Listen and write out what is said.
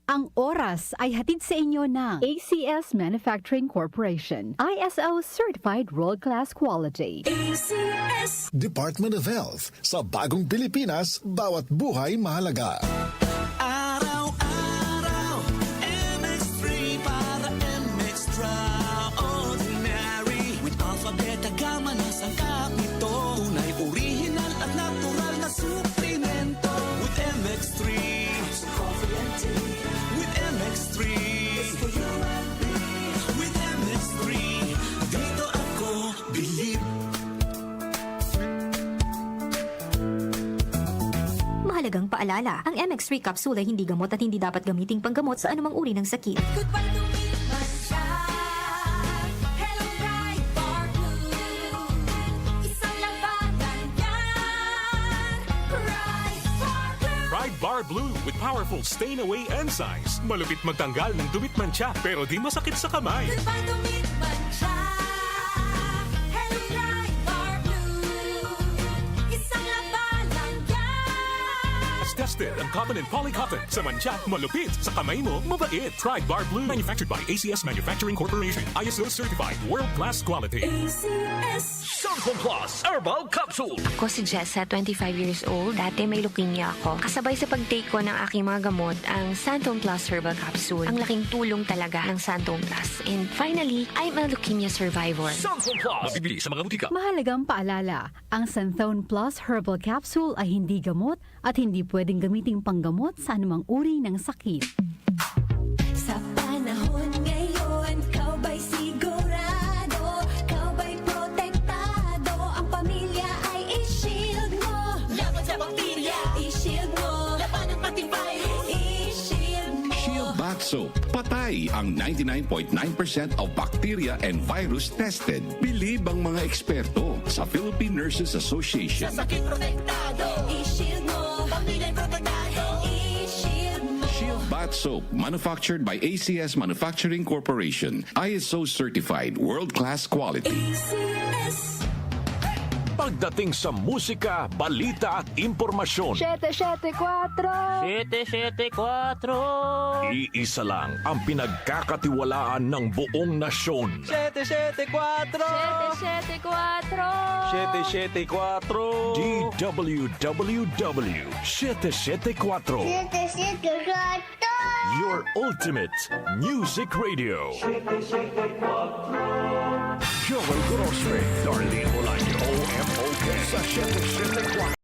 Ang oras ay hatid sa inyo ng ACS Manufacturing Corporation, ISO Certified World-Class Quality. ACS Department of Health. Sa bagong Pilipinas, bawat buhay mahalaga. Araw-araw MX3 para MX-Traordinary. With Alpha Beta Gamma na sangkap nito. Tunay, original at natural na suplemento. With MX3 With MX3 it's for you and me. With MX3 dito ako believe. Mahalagang paalala, ang MX3 capsule ay hindi gamot at hindi dapat gamiting panggamot sa anumang uri ng sakit. Goodbye to me, Hello, Bright Bar Blue. Isang labanan yan. Bright Bar Blue. Pride Bar Blue with powerful stain-away enzymes. Malupit magtanggal ng dumit mancha pero di masakit sa kamay. Goodbye to me, Hello, Bright Bar Blue. Isang labanan yan. As tested ang cotton and polycotton. Sa mancha, malupit. Sa kamay mo, mabait. Pride Bar Blue. Manufactured by ACS Manufacturing Corporation. ISO Certified. World-Class Quality. ACS Santon Plus Herbal Capsule. Ako si Jessa, 25 years old. Dati may leukemia ako. Kasabay sa pag-take ko ng aking mga gamot, ang Santon Plus Herbal Capsule. Ang laking tulong talaga ng Santon Plus. And finally, I'm a leukemia survivor. Santon Plus. Mabibili sa mga butika. Mahalagang paalala, ang Santhone Plus Herbal Capsule ay hindi gamot at hindi pwedeng gamiting panggamot sa anumang uri ng sakit. Sa panahon ngayon, kau ba'y sigurado? Kau ba'y protektado? Ang pamilya ay i-shield mo. Laban sa bakterya, i-shield mo. Laban ng pating virus, i-shield mo. Shield Bath Soap. Patay ang 99.9% of bacteria and virus tested. Believe ang mga eksperto sa Philippine Nurses Association. Sa sakit protektado, i-shield mo. Pamilya protektado, i-shield mo. Shield Bath Soap, manufactured by ACS Manufacturing Corporation. ISO certified, world-class quality. ACS Pagdating sa musika, balita at impormasyon, 774! 774. Iisa lang ang pinagkakatiwalaan ng buong nasyon. 774 DWWW 774. Your ultimate music radio. Joel Grospe, Darlene Olaño, OMOK sa 774.